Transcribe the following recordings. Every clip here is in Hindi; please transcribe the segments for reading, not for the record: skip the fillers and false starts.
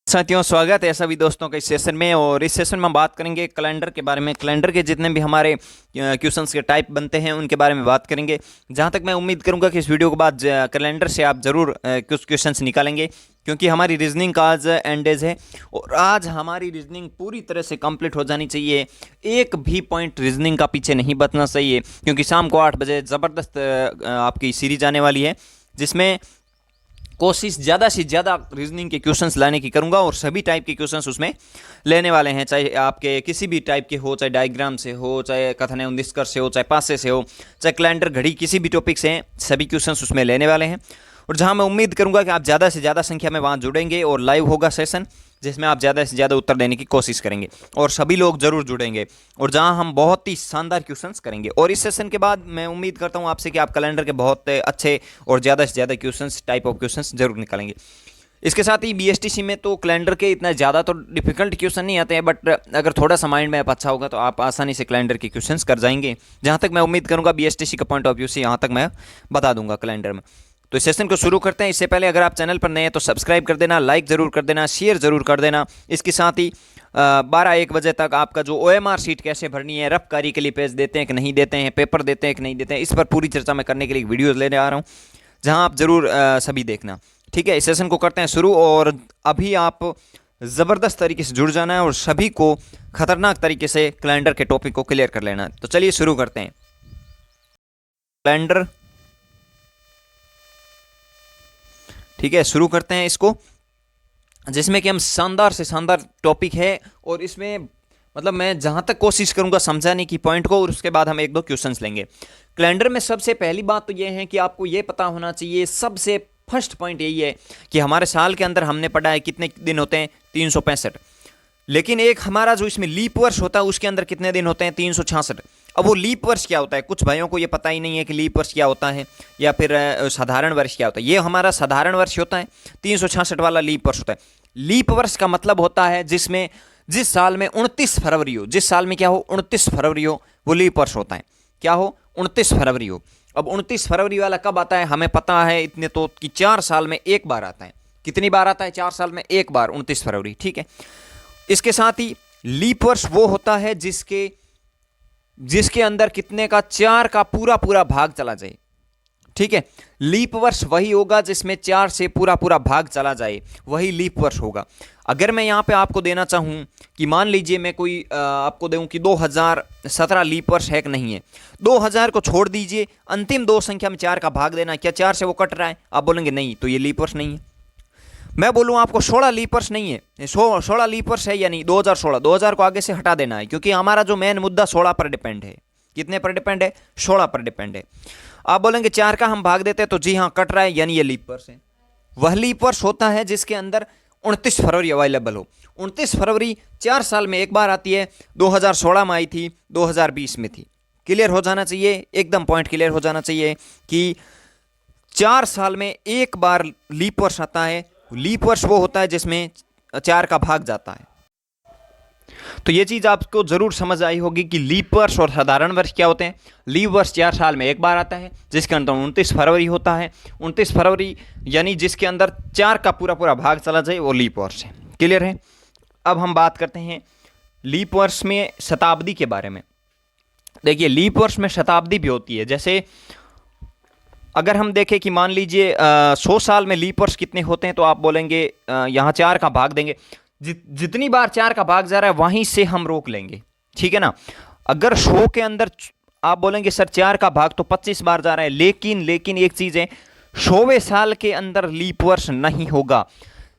साथियों, स्वागत है सभी दोस्तों के इस सेशन में। और इस सेशन में हम बात करेंगे कैलेंडर के बारे में। कैलेंडर के जितने भी हमारे क्वेश्चंस के टाइप बनते हैं उनके बारे में बात करेंगे। जहां तक मैं उम्मीद करूंगा कि इस वीडियो के बाद कैलेंडर से आप ज़रूर कुछ क्वेश्चंस निकालेंगे, क्योंकि हमारी रीजनिंग का आज एंड डेज है और आज हमारी रीजनिंग पूरी तरह से कंप्लीट हो जानी चाहिए। एक भी पॉइंट रीजनिंग का पीछे नहीं बचना चाहिए, क्योंकि शाम को 8 बजे ज़बरदस्त आपकी सीरीज आने वाली है, जिसमें कोशिश ज़्यादा से ज़्यादा रीजनिंग के क्वेश्चंस लाने की करूंगा और सभी टाइप के क्वेश्चंस उसमें लेने वाले हैं। चाहे आपके किसी भी टाइप के हो, चाहे डायग्राम से हो, चाहे कथन एवं निष्कर्ष से हो, चाहे पासे से हो, चाहे कैलेंडर घड़ी, किसी भी टॉपिक से सभी क्वेश्चंस उसमें लेने वाले हैं। और जहां मैं उम्मीद करूंगा कि आप ज़्यादा से ज़्यादा संख्या में वहां जुड़ेंगे और लाइव होगा सेशन, जिसमें आप ज़्यादा से ज़्यादा उत्तर देने की कोशिश करेंगे और सभी लोग जरूर जुड़ेंगे, और जहां हम बहुत ही शानदार क्वेश्चंस करेंगे। और इस सेशन के बाद मैं उम्मीद करता हूं आपसे कि आप कैलेंडर के बहुत अच्छे और ज़्यादा से ज़्यादा क्वेश्चंस, टाइप ऑफ क्वेश्चंस जरूर निकालेंगे। इसके साथ ही बीएसटीसी में तो कैलेंडर के इतना ज़्यादा तो डिफिकल्ट क्वेश्चन नहीं आते हैं, बट अगर थोड़ा सा माइंड मैप अच्छा होगा तो आप आसानी से कैलेंडर के क्वेश्चंस कर जाएंगे। जहाँ तक मैं उम्मीद करूँगा बीएसटीसी का पॉइंट ऑफ व्यू से, यहाँ तक मैं बता दूंगा कैलेंडर में। तो इस सेशन को शुरू करते हैं। इससे पहले अगर आप चैनल पर नए हैं तो सब्सक्राइब कर देना, लाइक ज़रूर कर देना, शेयर ज़रूर कर देना। इसके साथ ही 12-1 बजे तक आपका जो OMR शीट कैसे भरनी है, रफ कारी के लिए पेज देते हैं कि नहीं देते हैं, पेपर देते हैं कि नहीं देते हैं, इस पर पूरी चर्चा मैं करने के लिए वीडियोज़ लेने आ रहा हूँ, जहाँ आप ज़रूर सभी देखना। ठीक है, इस सेशन को करते हैं शुरू। और अभी आप ज़बरदस्त तरीके से जुड़ जाना है और सभी को खतरनाक तरीके से कैलेंडर के टॉपिक को क्लियर कर लेना है। तो चलिए शुरू करते हैं। कैलेंडर, ठीक है, शुरू करते हैं इसको, जिसमें कि हम शानदार से शानदार टॉपिक है और इसमें मतलब मैं जहाँ तक कोशिश करूँगा समझाने की पॉइंट को, और उसके बाद हम 1-2 क्वेश्चंस लेंगे। कैलेंडर में सबसे पहली बात तो ये है कि आपको ये पता होना चाहिए, सबसे फर्स्ट पॉइंट यही है कि हमारे साल के अंदर हमने पढ़ा है कितने दिन होते हैं, 365। लेकिन एक हमारा जो इसमें लीप वर्ष होता है उसके अंदर कितने दिन होते हैं, 366। अब वो लीप वर्ष क्या होता है, कुछ भाइयों को ये पता ही नहीं है कि लीप वर्ष क्या होता है या फिर साधारण वर्ष क्या होता है। ये हमारा साधारण वर्ष होता है, 366 वाला लीप वर्ष होता है। लीप वर्ष का मतलब होता है जिसमें जिस साल में 29 फरवरी हो, जिस साल में क्या हो, 29 फरवरी हो, वो लीप वर्ष होता है। क्या हो, 29 फरवरी हो। अब 29 फरवरी वाला कब आता है हमें पता है इतने तो, कि 4 साल में एक बार आता है। कितनी बार आता है, 4 साल में एक बार, 29 फरवरी। ठीक है, इसके साथ ही लीप वर्ष वो होता है जिसके अंदर कितने का, 4 का पूरा पूरा भाग चला जाए। ठीक है, लीप वर्ष वही होगा जिसमें 4 से पूरा पूरा भाग चला जाए, वही लीप वर्ष होगा। अगर मैं यहाँ पे आपको देना चाहूँ कि मान लीजिए मैं कोई आपको दूँ कि 2017 लीप वर्ष है कि नहीं है, 2000 को छोड़ दीजिए, अंतिम 2 संख्या में 4 का भाग देना, क्या 4 से वो कट रहा है? आप बोलेंगे नहीं, तो ये लीप वर्ष नहीं है। मैं बोलूँ आपको 16 लीप वर्ष नहीं है, 16 लीप वर्ष है या नहीं, 2016, 2000 को आगे से हटा देना है, क्योंकि हमारा जो मेन मुद्दा 16 पर डिपेंड है। कितने पर डिपेंड है? 16 पर डिपेंड है। आप बोलेंगे 4 का हम भाग देते हैं, तो जी हाँ कट रहा है, यानी ये लीप वर्ष है। वह लीप वर्ष होता है जिसके अंदर 29 फरवरी अवेलेबल हो। 29 फरवरी 4 साल में एक बार आती है, 2016 में आई थी, 2020 में थी। क्लियर हो जाना चाहिए, एकदम पॉइंट क्लियर हो जाना चाहिए कि 4 साल में एक बार लीप वर्ष आता है। लीप वर्ष वो होता है जिसमें 4 का भाग जाता है। तो ये चीज़ आपको जरूर समझ आई होगी कि लीप वर्ष और साधारण वर्ष क्या होते हैं। लीप वर्ष 4 साल में एक बार आता है, जिसके अंदर 29 फरवरी होता है। 29 फरवरी यानी जिसके अंदर 4 का पूरा पूरा भाग चला जाए, वो लीप वर्ष है। क्लियर है? अब हम बात करते हैं लीप वर्ष में शताब्दी के बारे में। देखिए, लीप वर्ष में शताब्दी भी होती है। जैसे अगर हम देखें कि मान लीजिए 100 साल में लीप वर्ष कितने होते हैं, तो आप बोलेंगे यहाँ 4 का भाग देंगे, जितनी बार 4 का भाग जा रहा है वहीं से हम रोक लेंगे। ठीक है ना? अगर 100 के अंदर आप बोलेंगे सर 4 का भाग तो 25 बार जा रहा है, लेकिन एक चीज़ है, 100वें साल के अंदर लीप वर्ष नहीं होगा।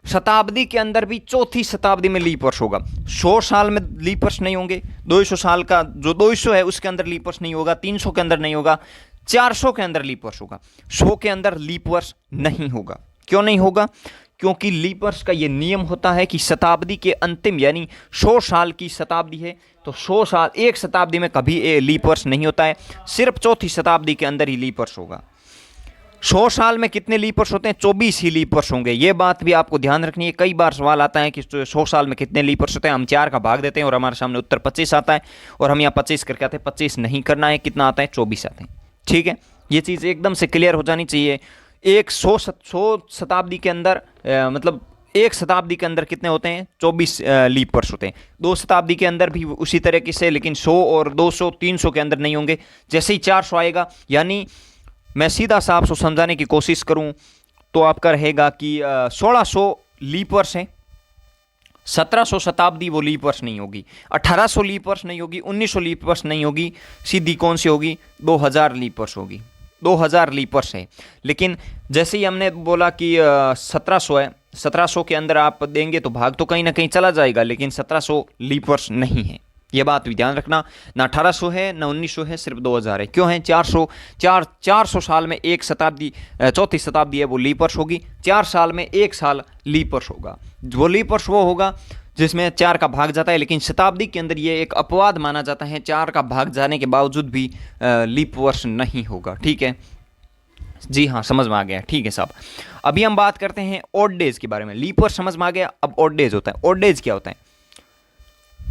शताब्दी के अंदर भी चौथी शताब्दी में लीप वर्ष होगा। 100 साल में लीप वर्ष नहीं होंगे, 200 साल का जो 200 है उसके अंदर लीप वर्ष नहीं होगा, 300 के अंदर नहीं होगा, 400 के अंदर लीप वर्ष होगा, 100 के अंदर लीप वर्ष नहीं होगा। क्यों नहीं होगा? क्योंकि लीप वर्ष का ये नियम होता है कि शताब्दी के अंतिम, यानी 100 साल की शताब्दी है तो 100 साल, एक शताब्दी में कभी लीप वर्ष नहीं होता है, सिर्फ चौथी शताब्दी के अंदर ही लीप वर्ष होगा। 100 साल में कितने लीप वर्ष होते हैं? 24 ही लीप वर्ष होंगे। ये बात भी आपको ध्यान रखनी है। कई बार सवाल आता है कि 100 साल में कितने लीप वर्ष होते हैं, हम 4 का भाग देते हैं और हमारे सामने उत्तर 25 आता है, और हम यहाँ 25 करके आते हैं। 25 नहीं करना है, कितना आता है? 24 आते हैं। ठीक है, ये चीज़ एकदम से क्लियर हो जानी चाहिए। एक 100 शताब्दी के अंदर मतलब एक शताब्दी के अंदर कितने होते हैं? 24 लीप वर्ष होते हैं। 2 शताब्दी के अंदर भी उसी तरीके से, लेकिन 100 और 200 300 के अंदर नहीं होंगे। जैसे ही 400 आएगा, यानी मैं सीधा सा आपको समझाने की कोशिश करूं तो आपका रहेगा कि 1600 लीप वर्ष है, 1700 शताब्दी वो लीप वर्ष नहीं होगी, 1800 लीप वर्ष नहीं होगी, 1900 लीप वर्ष नहीं होगी, सीधी कौन सी होगी? 2000 लीप वर्ष होगी। 2000 लीप वर्ष है। लेकिन जैसे ही हमने बोला कि 1700 है, 1700 के अंदर आप देंगे तो भाग तो कहीं ना कहीं चला जाएगा, लेकिन 1700 लीप वर्ष नहीं है, ये बात भी ध्यान रखना। ना 1800 है ना 1900 है, सिर्फ 2000 है। क्यों है? 400 साल में एक शताब्दी, चौथी शताब्दी है वो लीप वर्ष होगी। 4 साल में एक साल लीप वर्ष होगा। वो लीप वर्ष वो होगा जिसमें 4 का भाग जाता है, लेकिन शताब्दी के अंदर ये एक अपवाद माना जाता है, 4 का भाग जाने के बावजूद भी लीप वर्ष नहीं होगा। ठीक है जी, हाँ समझ में आ गया। ठीक है साहब, अभी हम बात करते हैं ऑड डेज के बारे में। लीप वर्ष समझ में आ गया, अब ऑड डेज होता है। ऑड डेज क्या होता है?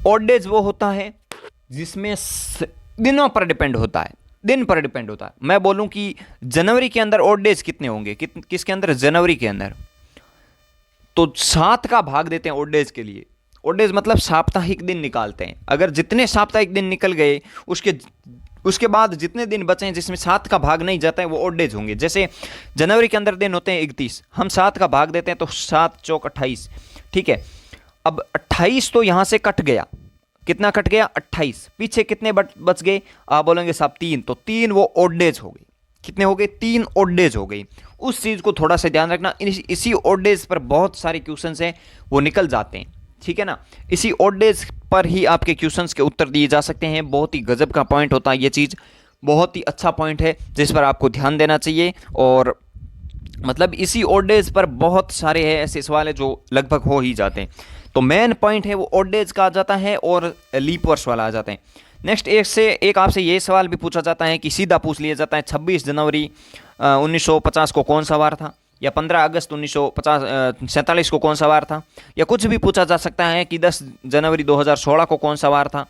ऑड डेज वो होता है जिसमें दिनों पर डिपेंड होता है, दिन पर डिपेंड होता है। मैं बोलूं कि जनवरी के अंदर ऑड डेज कितने होंगे? किसके अंदर? जनवरी के अंदर। तो 7 का भाग देते हैं ऑड डेज के लिए। ऑड डेज मतलब साप्ताहिक दिन निकालते हैं। अगर जितने साप्ताहिक दिन निकल गए, उसके बाद जितने दिन बचे हैं जिसमें 7 का भाग नहीं जाता है, वो ऑड डेज होंगे। जैसे जनवरी के अंदर दिन होते हैं 31, हम 7 का भाग देते हैं तो 7 चौक 28। ठीक है, अब 28 तो यहां से कट गया, कितना कट गया? 28। पीछे कितने बच गए? आप बोलेंगे साहब 3, तो 3 वो ऑड डेज हो गए। कितने हो गए? 3 ऑड डेज हो गई। उस चीज को थोड़ा सा ध्यान रखना। इसी ऑड डेज पर बहुत सारे क्वेश्चंस हैं वो निकल जाते हैं, ठीक है ना। इसी ऑड डेज पर ही आपके क्वेश्चंस के उत्तर दिए जा सकते हैं। बहुत ही गजब का पॉइंट होता है ये चीज, बहुत ही अच्छा पॉइंट है जिस पर आपको ध्यान देना चाहिए। और मतलब इसी ऑड डेज पर बहुत सारे हैं ऐसे सवाल है जो लगभग हो ही जाते हैं। तो मेन पॉइंट है वो ऑड डेज का आ जाता है और लीप वर्ष वाला आ जाता है। नेक्स्ट एक आपसे ये सवाल भी पूछा जाता है कि सीधा पूछ लिया जाता है 26 जनवरी 1950 को कौन सा वार था, या 15 अगस्त 1947 को कौन सा वार था, या कुछ भी पूछा जा सकता है कि 10 जनवरी 2016 को कौन सा वार था,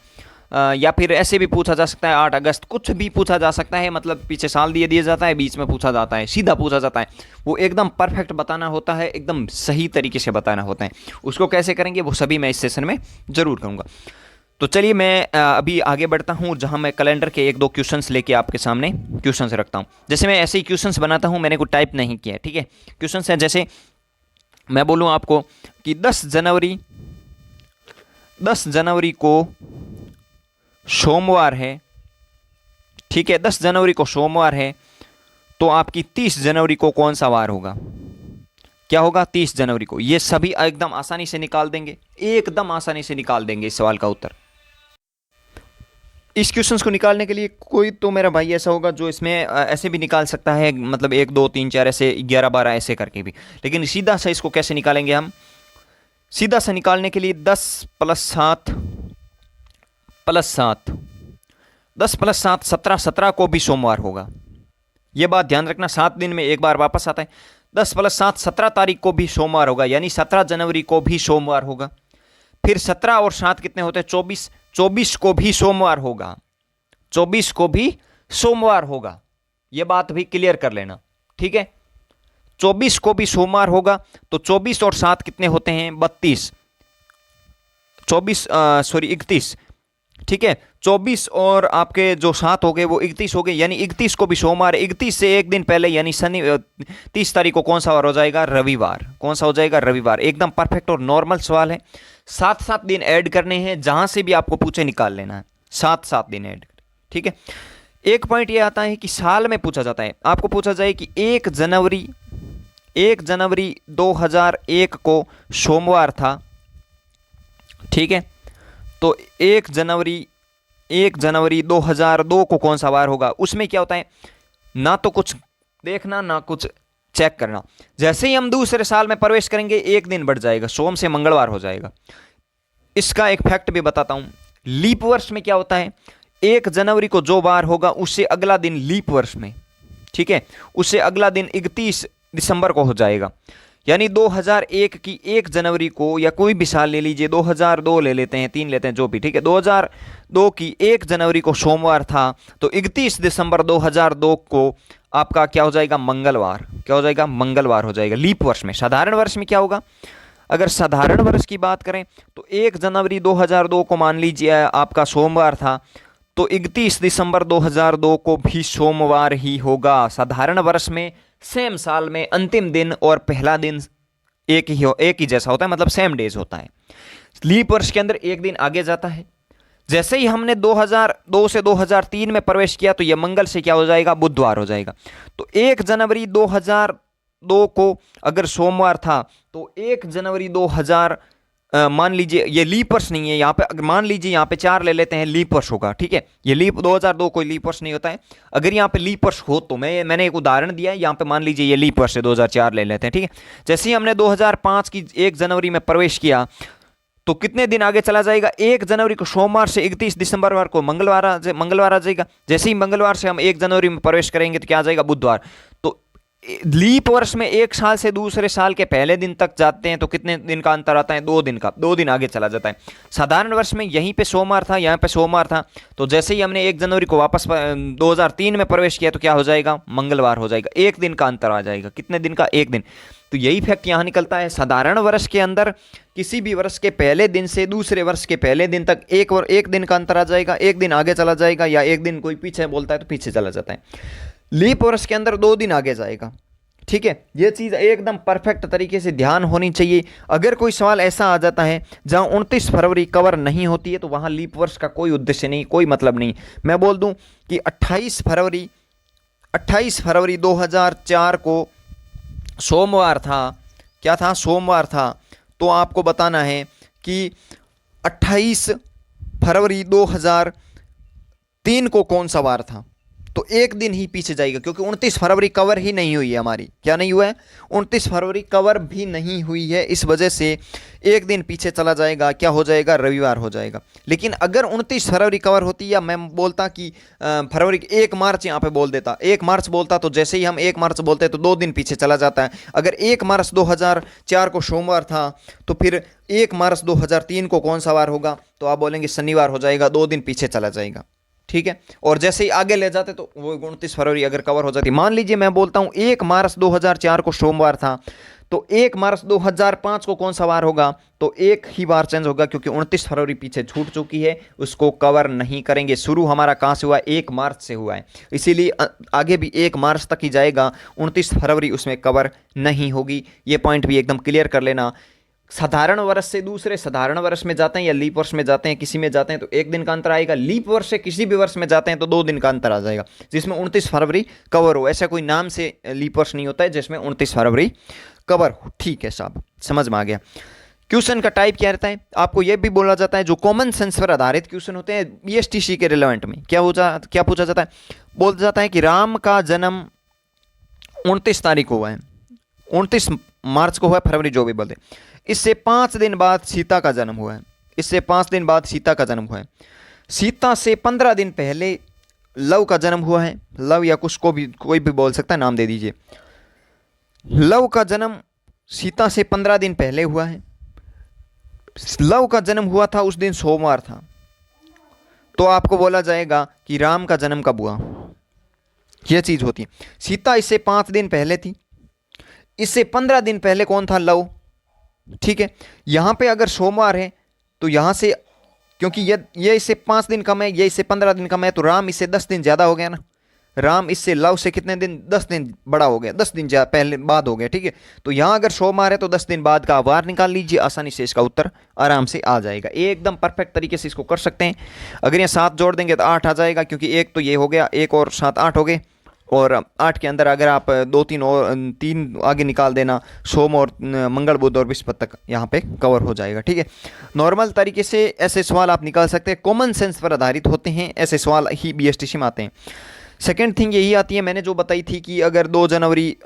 या फिर ऐसे भी पूछा जा सकता है 8 अगस्त, कुछ भी पूछा जा सकता है। मतलब पीछे साल दिया जाता है, बीच में पूछा जाता है, सीधा पूछा जाता है। वो एकदम परफेक्ट बताना होता है, एकदम सही तरीके से बताना होता है। उसको कैसे करेंगे वो सभी मैं इस सेशन में ज़रूर कहूँगा। तो चलिए मैं अभी आगे बढ़ता हूँ, जहाँ मैं कैलेंडर के 1-2 क्वेश्चंस लेके आपके सामने क्वेश्चंस रखता हूँ। जैसे मैं ऐसे ही क्वेश्चंस बनाता हूँ, मैंने कोई टाइप नहीं किया है, ठीक है। क्वेश्चंस है जैसे मैं बोलूँ आपको कि 10 जनवरी को सोमवार है, ठीक है। 10 जनवरी को सोमवार है, तो आपकी 30 जनवरी को कौन सा वार होगा? क्या होगा? 30 जनवरी को। ये सभी एकदम आसानी से निकाल देंगे, एकदम आसानी से निकाल देंगे इस सवाल का उत्तर। इस क्वेश्चन को निकालने के लिए कोई तो मेरा भाई ऐसा होगा जो इसमें ऐसे भी निकाल सकता है, मतलब 1 2 3 4 ऐसे 11 12 ऐसे करके भी। लेकिन सीधा सा इसको कैसे निकालेंगे हम? सीधा सा निकालने के लिए 10 + 7 10 + 7 17, 17 को भी सोमवार होगा। यह बात ध्यान रखना, 7 दिन में एक बार वापस आता है। 10 + 7 17 तारीख को भी सोमवार होगा, यानी 17 जनवरी को भी सोमवार होगा। फिर 17 और 7 कितने होते हैं? 24, 24 को भी सोमवार होगा, 24 को भी सोमवार होगा। यह बात भी क्लियर कर लेना, ठीक है। 24 को भी सोमवार होगा, तो 24 और 7 कितने होते हैं? 32, 31, ठीक है। 24 और आपके जो 7 हो गए वो 31 हो गए, यानी 31 को भी सोमवार। 31 से एक दिन पहले यानी 30 तारीख को कौन सा वार हो जाएगा? रविवार। कौन सा हो जाएगा? रविवार। एकदम परफेक्ट और नॉर्मल सवाल है। 7-7 दिन ऐड करने हैं, जहां से भी आपको पूछे निकाल लेना है, 7-7 दिन ऐड, ठीक है। एक पॉइंट ये आता है कि साल में पूछा जाता है। आपको पूछा जाए कि 1 जनवरी 2001 को सोमवार था, ठीक है। तो 1 जनवरी 2002 को कौन सा वार होगा? उसमें क्या होता है, ना तो कुछ देखना ना कुछ चेक करना। जैसे ही हम दूसरे साल में प्रवेश करेंगे, एक दिन बढ़ जाएगा, सोम से मंगलवार हो जाएगा। इसका एक फैक्ट भी बताता हूं। लीप वर्ष में क्या होता है, 1 जनवरी को जो वार होगा उससे अगला दिन लीप वर्ष में, ठीक है, उससे अगला दिन 31 दिसंबर को हो जाएगा। यानी 2001 की 1 जनवरी को, या कोई भी साल ले लीजिए, 2002 ले लेते हैं, 3 लेते हैं, जो भी, ठीक है। 2002 की 1 जनवरी को सोमवार था, तो 31 दिसंबर 2002 को आपका क्या हो जाएगा? मंगलवार। क्या हो जाएगा? मंगलवार हो जाएगा लीप वर्ष में। साधारण वर्ष में क्या होगा? अगर साधारण वर्ष की बात करें तो 1 जनवरी 2002 को मान लीजिए आपका सोमवार था, तो 31 दिसंबर 2002 को भी सोमवार ही होगा। साधारण वर्ष में सेम साल में अंतिम दिन और पहला दिन एक ही जैसा होता है, मतलब सेम डेज होता है। लीप वर्ष के अंदर एक दिन आगे जाता है। जैसे ही हमने 2002 से 2003 में प्रवेश किया तो यह मंगल से क्या हो जाएगा, बुधवार हो जाएगा। तो 1 जनवरी 2002 को अगर सोमवार था तो 1 जनवरी 2000 मान लीजिए ये लीप वर्ष नहीं है, यहाँ पे अगर मान लीजिए यहाँ पे 4 ले लेते हैं, लीप वर्ष होगा, ठीक है। ये लीप 2002 कोई लीप वर्ष नहीं होता है। अगर यहाँ पे लीप वर्ष हो तो मैंने एक उदाहरण दिया है, यहाँ पे मान लीजिए ये लीप वर्ष है, 2004 ले लेते हैं, ठीक है। जैसे ही हमने 2005 की 1 जनवरी में प्रवेश किया तो कितने दिन आगे चला जाएगा, 1 जनवरी को सोमवार से 31 दिसंबर को मंगलवार आ जाएगा। जैसे ही मंगलवार से हम 1 जनवरी में प्रवेश करेंगे तो क्या आ जाएगा, बुधवार। तो लीप वर्ष में एक साल से दूसरे साल के पहले दिन तक जाते हैं तो कितने दिन का अंतर आता है, 2 दिन का, 2 दिन आगे चला जाता है। साधारण वर्ष में यहीं पे सोमवार था, यहाँ पे सोमवार था, तो जैसे ही हमने 1 जनवरी को वापस 2003 में प्रवेश किया तो क्या हो जाएगा, मंगलवार हो जाएगा। 1 दिन का अंतर आ जाएगा। कितने दिन का, 1 दिन। तो यही फैक्ट यहाँ निकलता है, साधारण वर्ष के अंदर किसी भी वर्ष के पहले दिन से दूसरे वर्ष के पहले दिन तक एक दिन का अंतर आ जाएगा, 1 दिन आगे चला जाएगा, या 1 दिन कोई पीछे बोलता है तो पीछे चला जाता है। लीप वर्ष के अंदर 2 दिन आगे जाएगा, ठीक है। ये चीज़ एकदम परफेक्ट तरीके से ध्यान होनी चाहिए। अगर कोई सवाल ऐसा आ जाता है जहां 29 फरवरी कवर नहीं होती है तो वहां लीप वर्ष का कोई उद्देश्य नहीं, कोई मतलब नहीं। मैं बोल दूं कि 28 फरवरी 2004 को सोमवार था, क्या था, सोमवार था। तो आपको बताना है कि 28 फरवरी 2003 को कौन सा वार था, तो 1 दिन ही पीछे जाएगा, क्योंकि 29 फरवरी कवर ही नहीं हुई है हमारी। क्या नहीं हुआ है, 29 फरवरी कवर भी नहीं हुई है, इस वजह से 1 दिन पीछे चला जाएगा। क्या हो जाएगा, रविवार हो जाएगा। लेकिन अगर 29 फरवरी कवर होती, या मैं बोलता कि फरवरी 1 मार्च यहाँ पे बोल देता, 1 मार्च बोलता, तो जैसे ही हम 1 मार्च बोलते हैं तो 2 दिन पीछे चला जाता है। अगर 1 मार्च 2004 को सोमवार था तो फिर 1 मार्च 2003 को कौन सा वार होगा, तो आप बोलेंगे शनिवार हो जाएगा, 2 दिन पीछे चला जाएगा, ठीक है। और जैसे ही आगे ले जाते तो वो 29 फरवरी अगर कवर हो जाती, मान लीजिए मैं बोलता हूं 1 मार्च 2004 को सोमवार था, तो 1 मार्च 2005 को कौन सा वार होगा, तो एक ही बार चेंज होगा, क्योंकि 29 फरवरी पीछे छूट चुकी है, उसको कवर नहीं करेंगे। शुरू हमारा कहाँ से हुआ है, 1 मार्च से हुआ है, इसीलिए आगे भी 1 मार्च तक ही जाएगा, 29 फरवरी उसमें कवर नहीं होगी। ये पॉइंट भी एकदम क्लियर कर लेना। साधारण वर्ष से दूसरे साधारण वर्ष में जाते हैं या लीप वर्ष में जाते हैं, किसी में जाते हैं तो 1 दिन का अंतर आएगा। लीप वर्ष से किसी भी वर्ष में जाते हैं तो 2 दिन का अंतर आ जाएगा, जिसमें 29 फरवरी कवर हो। ऐसा कोई नाम से लीप वर्ष नहीं होता है जिसमें 29 फरवरी कवर हो, ठीक है साहब, समझ में आ गया। क्वेश्चन का टाइप क्या रहता है, आपको यह भी बोला जाता है, जो कॉमन सेंस पर आधारित क्वेश्चन होते हैं बीएसटीसी के रिलेवेंट में क्या पूछा जाता है, बोला जाता है कि राम का जन्म 29 तारीख को हुआ है, 29 मार्च को हुआ है, फरवरी जो भी बोलते, इससे 5 दिन बाद सीता का जन्म हुआ है, इससे 5 दिन बाद सीता का जन्म हुआ है। सीता से 15 दिन पहले लव का जन्म हुआ है, लव या कुछ को भी कोई भी बोल सकता है, नाम दे दीजिए। लव का जन्म सीता से 15 दिन पहले हुआ है। लव का जन्म हुआ था उस दिन सोमवार था, तो आपको बोला जाएगा कि राम का जन्म कब हुआ, यह चीज होती है। सीता इससे 5 दिन पहले थी, इससे 15 दिन पहले कौन था, लव, ठीक है। यहां पे अगर सोमवार है तो यहां से, क्योंकि ये इससे 5 दिन कम है, ये इससे 15 दिन कम है, तो राम इससे 10 दिन ज्यादा हो गया ना। राम इससे लव से कितने दिन, 10 दिन बड़ा हो गया, 10 दिन पहले बाद हो गया, ठीक है। तो यहां अगर सोमवार है तो 10 दिन बाद का वार निकाल लीजिए, आसानी से इसका उत्तर आराम से आ जाएगा। एकदम परफेक्ट तरीके से इसको कर सकते हैं। अगर ये 7 जोड़ देंगे तो 8 आ जाएगा, क्योंकि एक तो ये हो गया, 1 और 7 8 हो गए, और 8 के अंदर अगर आप 2 3 और 3 आगे निकाल देना, सोम और मंगल बुध और बृहस्पति तक यहाँ पे कवर हो जाएगा, ठीक है। नॉर्मल तरीके से ऐसे सवाल आप निकाल सकते हैं, कॉमन सेंस पर आधारित होते हैं, ऐसे सवाल ही बीएसटीसी में आते हैं। सेकेंड थिंग यही आती है, मैंने जो बताई थी कि अगर 2 जनवरी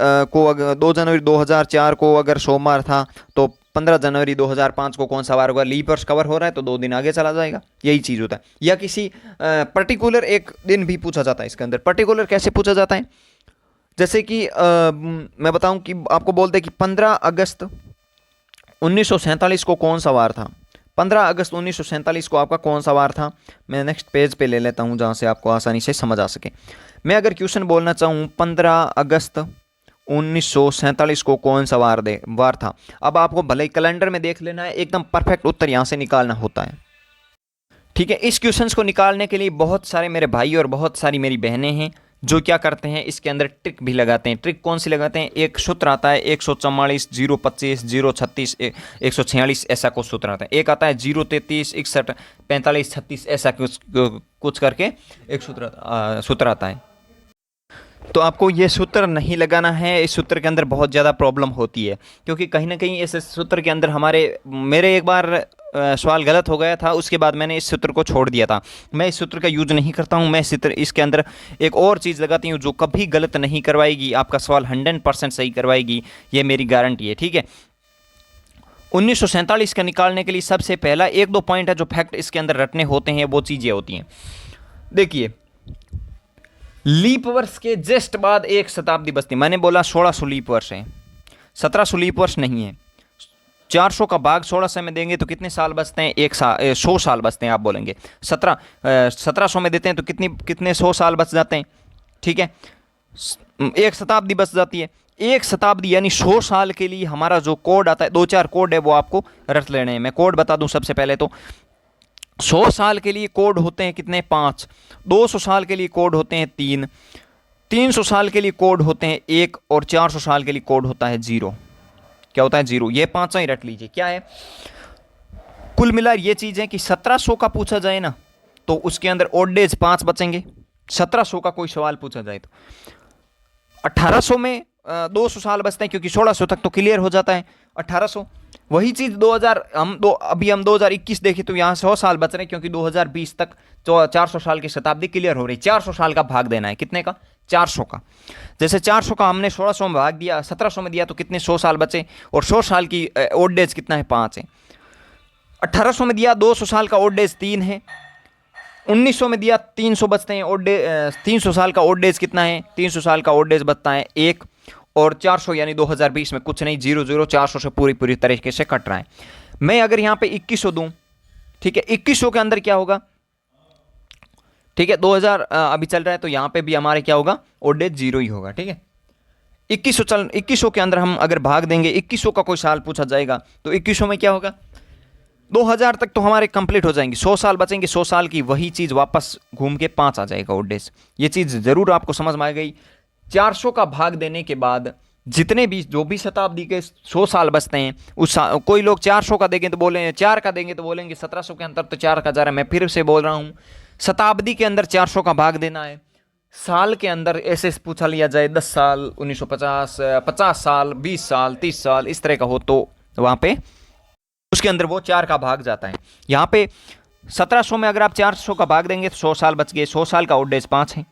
2004 को अगर सोमवार था तो 15 जनवरी 2005 को कौन सा वार होगा, लीप वर्ष कवर हो रहा है तो 2 दिन आगे चला जाएगा, यही चीज़ होता है। या किसी पर्टिकुलर एक दिन भी पूछा जाता है इसके अंदर। पर्टिकुलर कैसे पूछा जाता है, जैसे कि मैं बताऊं कि आपको बोलते हैं कि 15 अगस्त 1947 को कौन सा वार था, 15 अगस्त 1947 को आपका कौन सा वार था। मैं नेक्स्ट पेज पे ले लेता हूं जहां से आपको आसानी से समझ आ सके। मैं अगर क्वेश्चन बोलना चाहूँ 15 अगस्त 1947 को कौन सा वार था। अब आपको भले ही कैलेंडर में देख लेना है, एकदम परफेक्ट उत्तर यहाँ से निकालना होता है। ठीक है, इस क्वेश्चंस को निकालने के लिए बहुत सारे मेरे भाई और बहुत सारी मेरी बहनें हैं जो क्या करते हैं, इसके अंदर ट्रिक भी लगाते हैं। ट्रिक कौन सी लगाते हैं, एक सूत्र आता है 144 025 036 146, ऐसा कुछ सूत्र आता है। एक आता है 033 61 45 36, ऐसा कुछ करके एक सूत्र आता है। तो आपको ये सूत्र नहीं लगाना है, इस सूत्र के अंदर बहुत ज़्यादा प्रॉब्लम होती है, क्योंकि कहीं ना कहीं इस सूत्र के अंदर मेरे एक बार सवाल गलत हो गया था, उसके बाद मैंने इस सूत्र को छोड़ दिया था। मैं इस सूत्र का यूज़ नहीं करता हूँ, मैं इसके अंदर एक और चीज़ लगाती हूँ जो कभी गलत नहीं करवाएगी, आपका सवाल 100% सही करवाएगी, ये मेरी गारंटी है। ठीक है, 1947 का निकालने के लिए सबसे पहला 1-2 पॉइंट है जो फैक्ट इसके अंदर रटने होते हैं, वो चीज़ें होती हैं। देखिए, लीप वर्ष के जस्ट बाद एक शताब्दी बचती। मैंने बोला 1600 लीप वर्ष है, 1700 लीप वर्ष नहीं है। 400 का भाग 1600 में देंगे तो कितने साल बचते हैं, 100 साल बचते हैं। आप बोलेंगे 1700 में देते हैं तो कितने 100 साल बच जाते हैं। ठीक है, एक शताब्दी बच जाती है। एक शताब्दी यानी 100 साल के लिए हमारा जो कोड आता है, 2-4 कोड है वो आपको रट लेने हैं। मैं कोड बता दूं सबसे पहले तो 100 साल के लिए कोड होते हैं कितने, 5। 200 साल के लिए कोड होते हैं 3। 300 साल के लिए कोड होते हैं 1 और 400 साल के लिए कोड होता है 0। क्या होता है, 0। ये 5 ही रट लीजिए। क्या है, कुल मिला ये चीज़ है कि 1700 का पूछा जाए ना तो उसके अंदर ओड डेज 5 बचेंगे। 1700 का कोई सवाल पूछा जाए तो 1800 में 200 साल बचते हैं, क्योंकि 1600 तक तो क्लियर हो जाता है 1800। वही चीज़ 2021 देखें तो यहाँ 100 साल बच रहे हैं, क्योंकि 2020 तक 400 साल की शताब्दी क्लियर हो रही। 400 साल का भाग देना है, कितने का, 400 का। जैसे 400 का हमने 1600 में भाग दिया, 1700 में दिया तो कितने 100 साल बचे, और 100 साल की ओड डेज कितना है, 5 है। 1800 में दिया 200 साल का ओड डेज 3 है। 1900 में दिया 300 बचते हैं ओड डेज, 300 साल का ओड डेज कितना है, 300 साल का ओड डेज बचता है 1। और 400 यानी 2020 में कुछ नहीं, 0 400 से पूरी तरीके से कट रहा है। मैं अगर यहाँ पे 2100 दूं, ठीक है, 2100 के अंदर क्या होगा, ठीक है, 2000 अभी चल रहा है तो यहाँ पे भी हमारे क्या होगा, ओड डेज 0 ही होगा। ठीक है, 2100 के अंदर हम अगर भाग देंगे, 2100 का कोई साल पूछा जाएगा तो 2100 में क्या होगा, 2000 तक तो हमारे कंप्लीट हो जाएंगे, 100 साल बचेंगे, 100 साल की वही चीज़ वापस घूम के 5 आ जाएगा ओड डेज। ये चीज़ ज़रूर आपको समझ में आ गई। 400 का भाग देने के बाद जितने भी जो भी शताब्दी के 100 साल बचते हैं, कोई लोग 400 का देंगे तो बोलेंगे, 4 का देंगे तो बोलेंगे 1700 के अंदर तो 4 का जा रहा है। मैं फिर से बोल रहा हूँ, शताब्दी के अंदर 400 का भाग देना है। साल के अंदर ऐसे पूछा लिया जाए 10 साल, 1950, 50 साल, 20 साल, 30 साल, इस तरह का हो तो वहाँ पे उसके अंदर वो 4 का भाग जाता है। यहाँ पे 1700 में अगर आप 400 का भाग देंगे तो 100 साल बच गए, 100 साल का ओड डेज 5 है।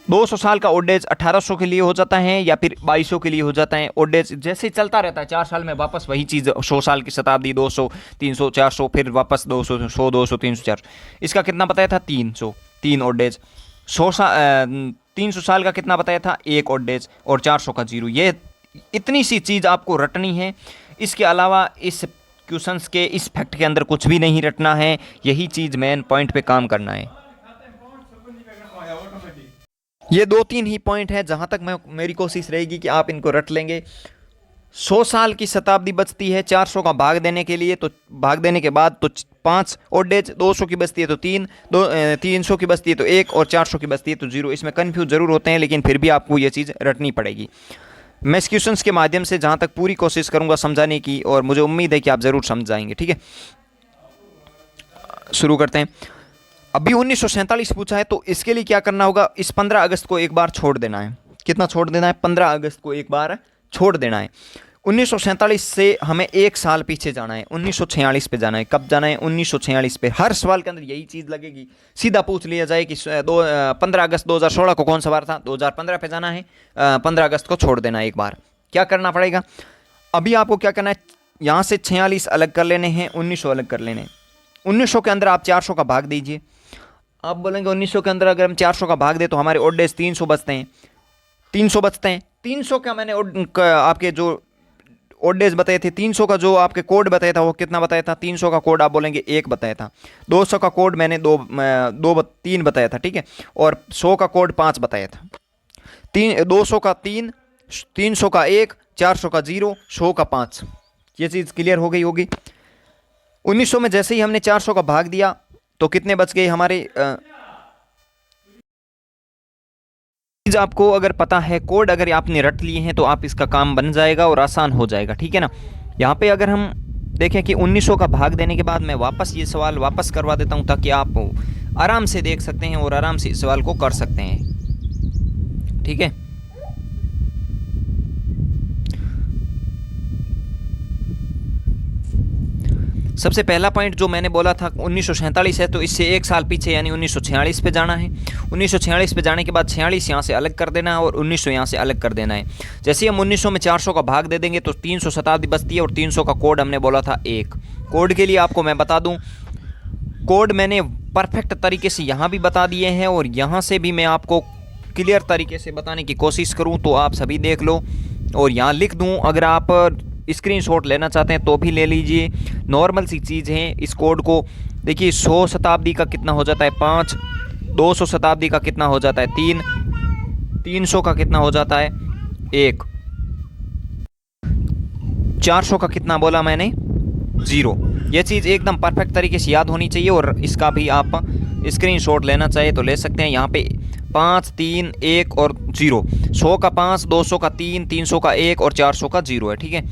200 साल का ओड डेज 1800 के लिए हो जाता है या फिर 2200 के लिए हो जाता है। ओड डेज जैसे ही चलता रहता है, 4 साल में वापस वही चीज़, 100 साल की शताब्दी, 200 300 400, फिर वापस 200 100 200 300 400। इसका कितना बताया था, 300, 3 ओड डेज। 300 साल का कितना बताया था, 1 ओड डेज, और 400 का 0। ये इतनी सी चीज़ आपको रटनी है। इसके अलावा इस क्वेश्चंस के, इस फैक्ट के अंदर कुछ भी नहीं रटना है। यही चीज़ मेन पॉइंट पे काम करना है। ये 2-3 ही पॉइंट है जहां तक मेरी कोशिश रहेगी कि आप इनको रट लेंगे। 100 साल की शताब्दी बचती है 400 का भाग देने के लिए, तो भाग देने के बाद तो 5 ओड डेज, 200 की बचती है तो 3, 300 की बचती है तो 1, और 400 की बचती है तो 0। इसमें कन्फ्यूज जरूर होते हैं, लेकिन फिर भी आपको ये चीज़ रटनी पड़ेगी। मैं इस क्वेश्चंस के माध्यम से जहाँ तक पूरी कोशिश करूँगा समझाने की, और मुझे उम्मीद है कि आप ज़रूर समझ जाएंगे। ठीक है, शुरू करते हैं। अभी 1947 पूछा है तो इसके लिए क्या करना होगा, इस 15 अगस्त को एक बार छोड़ देना है। कितना छोड़ देना है, 15 अगस्त को एक बार छोड़ देना है। 1947 से हमें 1 साल पीछे जाना है, 1946 पे जाना है। कब जाना है, 1946 पे। हर सवाल के अंदर यही चीज़ लगेगी। सीधा पूछ लिया जाए कि 15 अगस्त 2016 को कौन सा वार था, 2015 पे जाना है, 15 अगस्त को छोड़ देना है एक बार। क्या करना पड़ेगा, अभी आपको क्या करना है, यहाँ से 46 अलग कर लेने हैं, 1900 अलग कर लेने हैं। 1900 के अंदर आप 400 का भाग दीजिए। आप बोलेंगे 1900 के अंदर अगर हम 400 का भाग दे तो हमारे ओड डेज 300 बचते हैं, 300 बचते हैं। 300 का मैंने आपके जो ओड डेज बताए थे, 300 का जो आपके कोड बताया था वो कितना बताया था, 300 का कोड आप बोलेंगे 1 बताया था। 200 का कोड मैंने 3 बताया था, ठीक है, और 100 का कोड 5 बताया था। 200 का 3, 300 का 1, 400 का 0, 100 का 5। ये चीज़ क्लियर हो गई होगी। 1900 में जैसे ही हमने 400 का भाग दिया तो कितने बच गए हमारे। आपको अगर पता है कोड, अगर आपने रट लिए हैं तो आप इसका काम बन जाएगा और आसान हो जाएगा, ठीक है ना। यहाँ पे अगर हम देखें कि 1900 का भाग देने के बाद मैं वापस ये सवाल वापस करवा देता हूँ ताकि आप आराम से देख सकते हैं और आराम से इस सवाल को कर सकते हैं, ठीक है। सबसे पहला पॉइंट जो मैंने बोला था 1947 है, तो इससे एक साल पीछे यानी 1946 पे जाना है। 1946 पे जाने के बाद 46 यहाँ से अलग कर देना है और 1900 यहाँ से अलग कर देना है। जैसे ही हम 1900 में 400 का भाग दे देंगे तो 300 शताब्दी बचती है और 300 का कोड हमने बोला था 1। कोड के लिए आपको मैं बता दूँ, कोड मैंने परफेक्ट तरीके से यहाँ भी बता दिए हैं और यहाँ से भी मैं आपको क्लियर तरीके से बताने की कोशिश करूँ तो आप सभी देख लो और यहाँ लिख दूँ। अगर आप स्क्रीनशॉट लेना चाहते हैं तो भी ले लीजिए, नॉर्मल सी चीज़ है। इस कोड को देखिए, 100 शताब्दी का कितना हो जाता है 5, 200 शताब्दी का कितना हो जाता है 3, 300 का कितना हो जाता है 1, 400 का कितना बोला मैंने 0। ये चीज़ एकदम परफेक्ट तरीके से याद होनी चाहिए और इसका भी आप स्क्रीनशॉट लेना चाहिए तो ले सकते हैं। यहाँ पे 5, 3, 1 और 0, 100 का 5, 200 का 3, 300 का 1 और 400 का 0 है, ठीक है।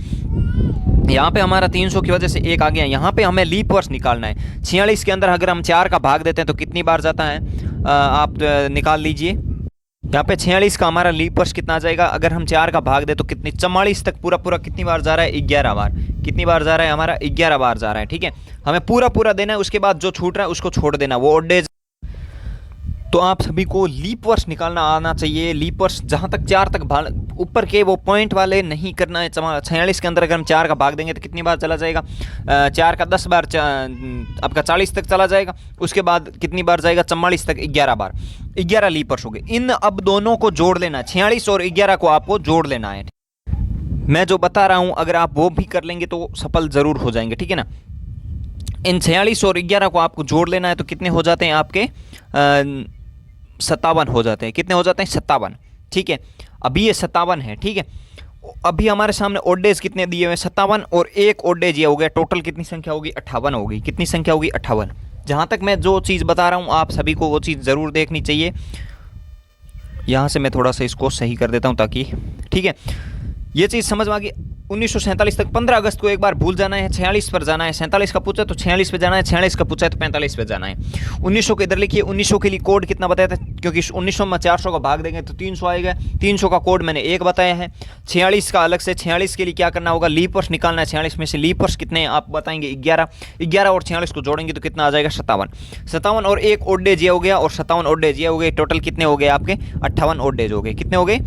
यहाँ पे हमारा 300 की वजह से 1 आ गया। यहाँ पे हमें लीप वर्ष निकालना है। 46 के अंदर अगर हम 4 का भाग देते हैं तो कितनी बार जाता है, आप निकाल लीजिए। यहाँ पे 46 का हमारा लीप वर्ष कितना आ जाएगा, अगर हम 4 का भाग दे तो कितनी 44 तक पूरा पूरा कितनी बार जा रहा है 11 बार। कितनी बार जा रहा है हमारा 11 बार जा रहा है, ठीक है। हमें पूरा पूरा देना है, उसके बाद जो छूट रहा है उसको छोड़ देना, वो ओड डेज। तो आप सभी को लीप वर्ष निकालना आना चाहिए। लीप वर्ष जहाँ तक 4 तक ऊपर के वो पॉइंट वाले नहीं करना है। 46 के अंदर अगर हम 4 का भाग देंगे तो कितनी बार चला जाएगा, 4 का 10 बार आपका 40 तक चला जाएगा। उसके बाद कितनी बार जाएगा 44 तक 11 बार, 11 लीप वर्ष हो गए। इन अब दोनों को जोड़ लेना है, 46 और 11 को आपको जोड़ लेना है। मैं जो बता रहा हूँ अगर आप वो भी कर लेंगे तो सफल ज़रूर हो जाएंगे, ठीक है ना। इन 46 और 11 को आपको जोड़ लेना है तो कितने हो जाते हैं आपके 57 हो जाते हैं। कितने हो जाते हैं 57, ठीक है। अभी ये 57 है, ठीक है। अभी हमारे सामने ओड डेज कितने दिए हुए हैं 57 और 1 ओड डेज ये हो गया। टोटल कितनी संख्या होगी 58 होगी। कितनी संख्या होगी 58। जहाँ तक मैं जो चीज़ बता रहा हूँ आप सभी को वो चीज़ ज़रूर देखनी चाहिए। यहाँ से मैं थोड़ा सा इसको सही कर देता हूँ ताकि, ठीक है, ये चीज़ समझ में आ गई। 1947 तक 15 अगस्त को एक बार भूल जाना है, 46 पर जाना है। 47 का पूछा तो 46 पे जाना है, 46 का पूछा है तो 45 पे जाना है। 1900 के इधर लिखिए। 1900 के लिए कोड कितना बताया था, क्योंकि 1900 में 400 का भाग देंगे तो 300 आएगा। 300 का कोड मैंने 1 बताया है। 46 का अलग से, 46 के लिए क्या करना होगा, लीप वर्ष निकालना है। 46 में से लीप वर्ष कितने हैं आप बताएंगे 11। 11 और 46 को जोड़ेंगे तो कितना आ जाएगा 57। 57 और 1 ओड डेज ये हो गया और 57 ओड डेज ये हो गए। टोटल कितने हो गए आपके 58 ओड डेज हो गए। कितने हो गए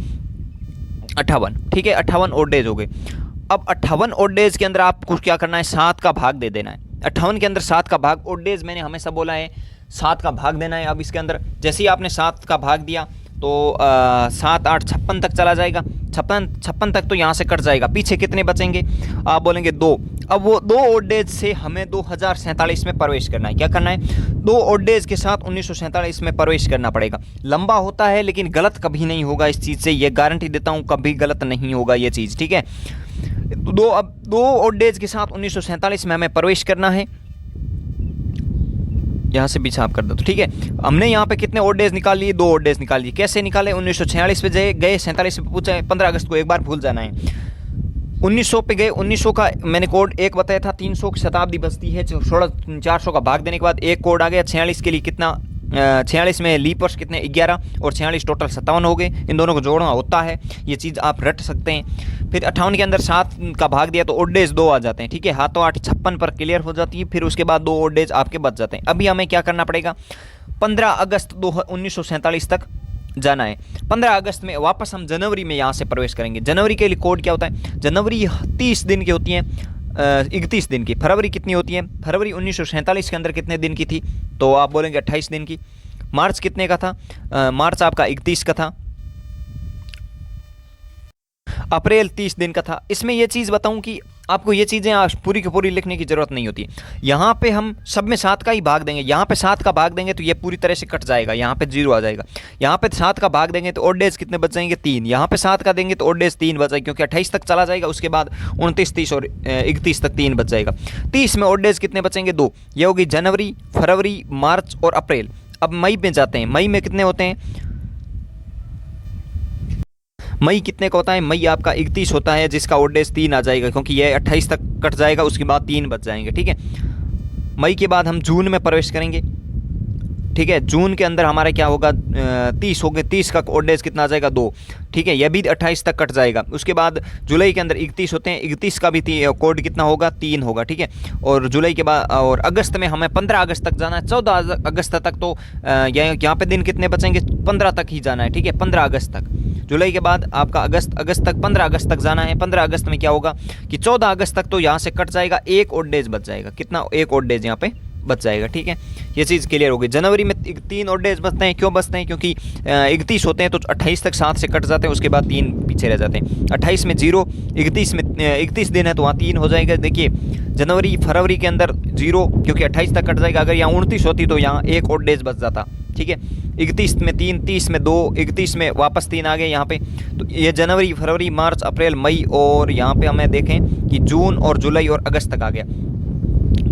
58, ठीक है। 58 ओड डेज हो गए। अब 58 ओड डेज के अंदर आपको क्या करना है 7 का भाग दे देना है। 58 के अंदर 7 का भाग, ओड डेज मैंने हमेशा बोला है 7 का भाग देना है। अब इसके अंदर जैसे ही आपने 7 का भाग दिया तो 7, 8, 56 तक चला जाएगा। 56 तक तो यहाँ से कट जाएगा। पीछे कितने बचेंगे आप बोलेंगे 2। अब वो 2 ओड डेज से हमें 2047 में प्रवेश करना है। क्या करना है 2 ओड डेज के साथ 1947 में प्रवेश करना पड़ेगा। लंबा होता है लेकिन गलत कभी नहीं होगा इस चीज़ से, ये गारंटी देता हूँ, कभी गलत नहीं होगा ये चीज़, ठीक है। अब 2 ओड डेज के साथ 1947 में हमें प्रवेश करना है। यहाँ से भी छाप कर दो तो ठीक है। हमने यहाँ पे कितने ओड डेज निकाल लिए 2 ओड डेज निकाल लिए। कैसे निकाले 1946 पे गए, 47 पे पूछा है। 15 अगस्त को एक बार भूल जाना है। 1900 पे गए, 1900 का मैंने कोड 1 बताया था। 300 की शताब्दी बचती है, 400 का भाग देने के बाद 1 कोड आ गया। 46 के लिए कितना 46 में लीप वर्ष कितने 11 और 46 टोटल 57 हो गए। इन दोनों को जोड़ना होता है, ये चीज़ आप रट सकते हैं। फिर 58 के अंदर 7 का भाग दिया तो ओड डेज 2 आ जाते हैं, ठीक है। हाथों 8 56 पर क्लियर हो जाती है। फिर उसके बाद 2 ओड डेज आपके बच जाते हैं। अभी हमें क्या करना पड़ेगा 15 अगस्त 1947 तक जाना है। 15 अगस्त में वापस हम जनवरी में यहाँ से प्रवेश करेंगे। जनवरी के लिए कोड क्या होता है, जनवरी 30 दिन की होती है, 31 दिन की। फरवरी कितनी होती है, फरवरी 1947 के अंदर कितने दिन की थी तो आप बोलेंगे 28 दिन की। मार्च कितने का था, मार्च आपका 31 का था। अप्रैल 30 दिन का था। इसमें यह चीज़ बताऊं कि आपको ये चीज़ें आज पूरी की पूरी लिखने की ज़रूरत नहीं होती। यहाँ पे हम सब में 7 का ही भाग देंगे, यहाँ पे 7 का भाग देंगे तो ये पूरी तरह से कट जाएगा, यहाँ पे 0 आ जाएगा। यहाँ पे 7 का भाग देंगे तो ओड डेज कितने बच जाएंगे 3, यहाँ पे 7 का देंगे तो ओड डेज 3 बच जाएगा, क्योंकि 28 तक चला जाएगा, उसके बाद 29, 30 और 31 तक 3 बच जाएगा। 30 में ओड डेज कितने बचेंगे 2, ये होगी जनवरी, फरवरी, मार्च और अप्रैल। अब मई में जाते हैं, मई में कितने होते हैं, मई कितने का होता है, मई आपका 31 होता है, जिसका ओड डेज 3 आ जाएगा, क्योंकि ये 28 तक कट जाएगा, उसके बाद 3 बच जाएंगे। ठीक है, मई के बाद हम जून में प्रवेश करेंगे। ठीक है, जून के अंदर हमारा क्या होगा 30 हो गए, 30 का ओड डेज कितना आ जाएगा 2। ठीक है, यह भी 28 तक कट जाएगा। उसके बाद जुलाई के अंदर 31 होते हैं, 31 का भी कोड कितना होगा 3 होगा। ठीक है, और जुलाई के बाद और अगस्त में हमें 15 अगस्त तक जाना है, 14 अगस्त तक तो यहाँ पे दिन कितने बचेंगे 15 तक ही जाना है। ठीक है, 15 अगस्त तक, जुलाई के बाद आपका अगस्त तक 15 अगस्त तक जाना है। 15 अगस्त में क्या होगा कि 14 अगस्त तक तो यहाँ से कट जाएगा, 1 ओड डेज बच जाएगा, कितना 1 ओड डेज यहाँ पे बच जाएगा। ठीक है, ये चीज़ क्लियर हो गई। जनवरी में 3 ओड डेज बचते हैं, क्यों बचते हैं, क्योंकि 31 होते हैं तो 28 तक 7 से कट जाते हैं, उसके बाद 3 पीछे रह जाते हैं। 28 में 0, 31 में 31 दिन है तो वहाँ 3 हो जाएगा। देखिए जनवरी फरवरी के अंदर 0, क्योंकि 28 तक कट जाएगा, अगर यहाँ 29 होती तो यहाँ 1 ओड डेज बच जाता। ठीक है, 31 में 3, 30 में 2, 31 में वापस 3 आ गए यहाँ पे। तो ये जनवरी, फरवरी, मार्च, अप्रैल, मई और यहाँ पे हमें देखें कि जून और जुलाई और अगस्त तक आ गया।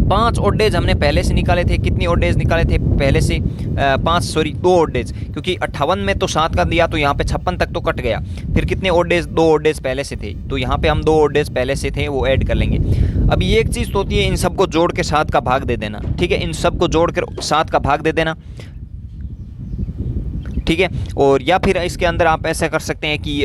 5 ओड डेज हमने पहले से निकाले थे। कितनी ओड डेज निकाले थे पहले से 2 ओड डेज, क्योंकि 58 में तो 7 का दिया तो यहाँ पे 56 तक तो कट गया। फिर कितने ओड डेज 2 ओड डेज पहले से थे, तो यहाँ पे हम 2 ओड डेज पहले से थे वो ऐड कर लेंगे। अब ये एक चीज़ तो होती है, इन सबको जोड़ के 7 का भाग दे देना। ठीक है, इन सबको जोड़ कर 7 का भाग दे देना। ठीक है, और या फिर इसके अंदर आप ऐसा कर सकते हैं कि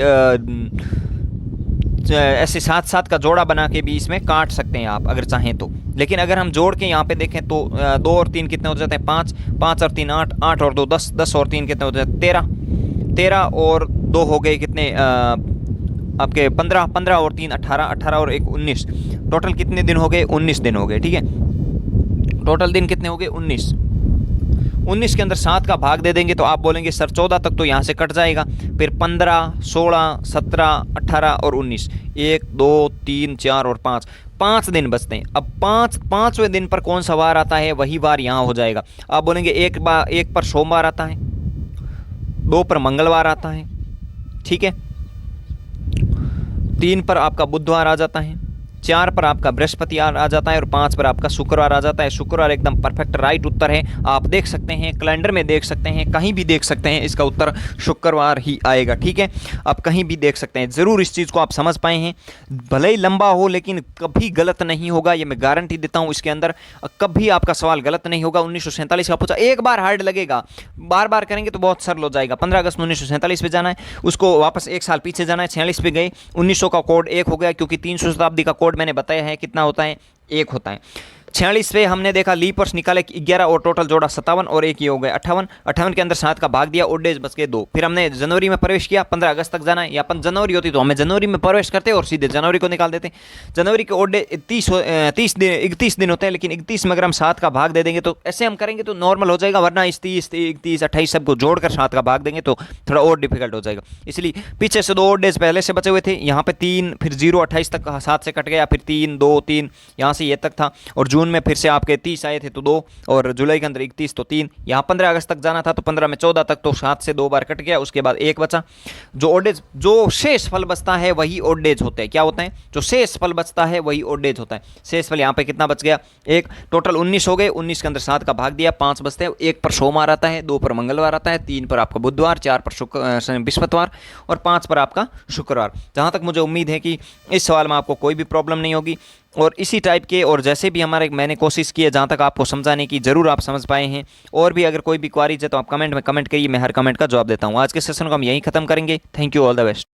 ऐसे 7 का जोड़ा बना के भी इसमें काट सकते हैं आप अगर चाहें तो। लेकिन अगर हम जोड़ के यहाँ पे देखें तो 2 और 3 कितने हो जाते हैं 5, 5 और 3 8, 8 और 2 10, 10 और 3 कितने हो जाते हैं 13, 13 और 2 हो गए कितने आपके 15, 15 और 3 18, 18 और 1 19। टोटल कितने दिन हो गए 19 दिन हो गए। ठीक है, टोटल दिन कितने हो गए 19। 19 के अंदर 7 का भाग दे देंगे तो आप बोलेंगे सर 14 तक तो यहाँ से कट जाएगा, फिर 15, 16, 17, 18 और 19, 1 2 3 4 और 5 दिन बचते हैं। अब 5वें दिन पर कौन सा वार आता है वही वार यहाँ हो जाएगा। आप बोलेंगे एक पर सोमवार आता है, 2 पर मंगलवार आता है, ठीक है, 3 पर आपका बुधवार आ जाता है, 4 पर आपका बृहस्पति आ जाता है और 5 पर आपका शुक्रवार आ जाता है। शुक्रवार एकदम परफेक्ट राइट उत्तर है। आप देख सकते हैं कैलेंडर में, देख सकते हैं कहीं भी देख सकते हैं, इसका उत्तर शुक्रवार ही आएगा। ठीक है, आप कहीं भी देख सकते हैं। ज़रूर इस चीज़ को आप समझ पाए हैं। भले ही लंबा हो लेकिन कभी गलत नहीं होगा, ये मैं गारंटी देता हूँ। इसके अंदर कभी आपका सवाल गलत नहीं होगा। 1947 का पूछा, एक बार हार्ड लगेगा, बार बार करेंगे तो बहुत सरल हो जाएगा। 15 अगस्त 1947 पे जाना है, उसको वापस 1 साल पीछे जाना है, 46 पे गए, 1900 का कोड 1 हो गया, क्योंकि 300 शताब्दी का कोड मैंने बताया है कितना होता है 1 होता है। 46 पे हमने देखा लीप वर्ष निकाले 11 और टोटल जोड़ा 57 और 1 ये हो गए 58। 58 के अंदर 7 का भाग दिया, ओड डेज बच गए 2। फिर हमने जनवरी में प्रवेश किया, 15 अगस्त तक जाना है, या अपन जनवरी होती तो हमें जनवरी में प्रवेश करते और सीधे जनवरी को निकाल देते। जनवरी के ओड डेज 31 दिन होते हैं, लेकिन 31 में अगर हम 7 का भाग दे देंगे तो ऐसे हम करेंगे तो नॉर्मल हो जाएगा, वरना इस 30, 31, 28 सबको जोड़कर 7 का भाग देंगे तो थोड़ा और डिफिकल्ट हो जाएगा। इसलिए पीछे से 2 ओड डेज पहले से बचे हुए थे, यहाँ पे 3, फिर 0 28 तक 7 से कट गया, फिर 3 2 3 यहाँ से ये तक था, और जून में फिर से आपके 30 आए थे तो 2, और जुलाई के अंदर 31 तो 3। यहाँ 15 अगस्त तक जाना था तो 15 में 14 तक तो 7 से 2 बार कट गया, उसके बाद 1 बचा। जो ओडेज, जो शेष फल बचता है वही ओडेज होते हैं। क्या होते हैं? जो शेष फल बचता है वही ओडेज होता है। शेष फल यहाँ पे कितना बच गया 1, टोटल 19 हो गए। 19 के अंदर 7 का भाग दिया, 5 बचते हैं। 1 पर सोमवार आता है, 2 पर मंगलवार आता है, 3 पर आपका बुधवार, 4 पर बृहस्पतिवार और 5 पर आपका शुक्रवार। जहाँ तक मुझे उम्मीद है कि इस सवाल में आपको कोई भी प्रॉब्लम नहीं होगी, और इसी टाइप के और जैसे भी मैंने कोशिश की है जहाँ तक आपको समझाने की, ज़रूर आप समझ पाए हैं। और भी अगर कोई भी क्वारीज है तो आप कमेंट में कमेंट करिए, मैं हर कमेंट का जवाब देता हूँ। आज के सेशन को हम यहीं ख़त्म करेंगे। Thank you, all the best.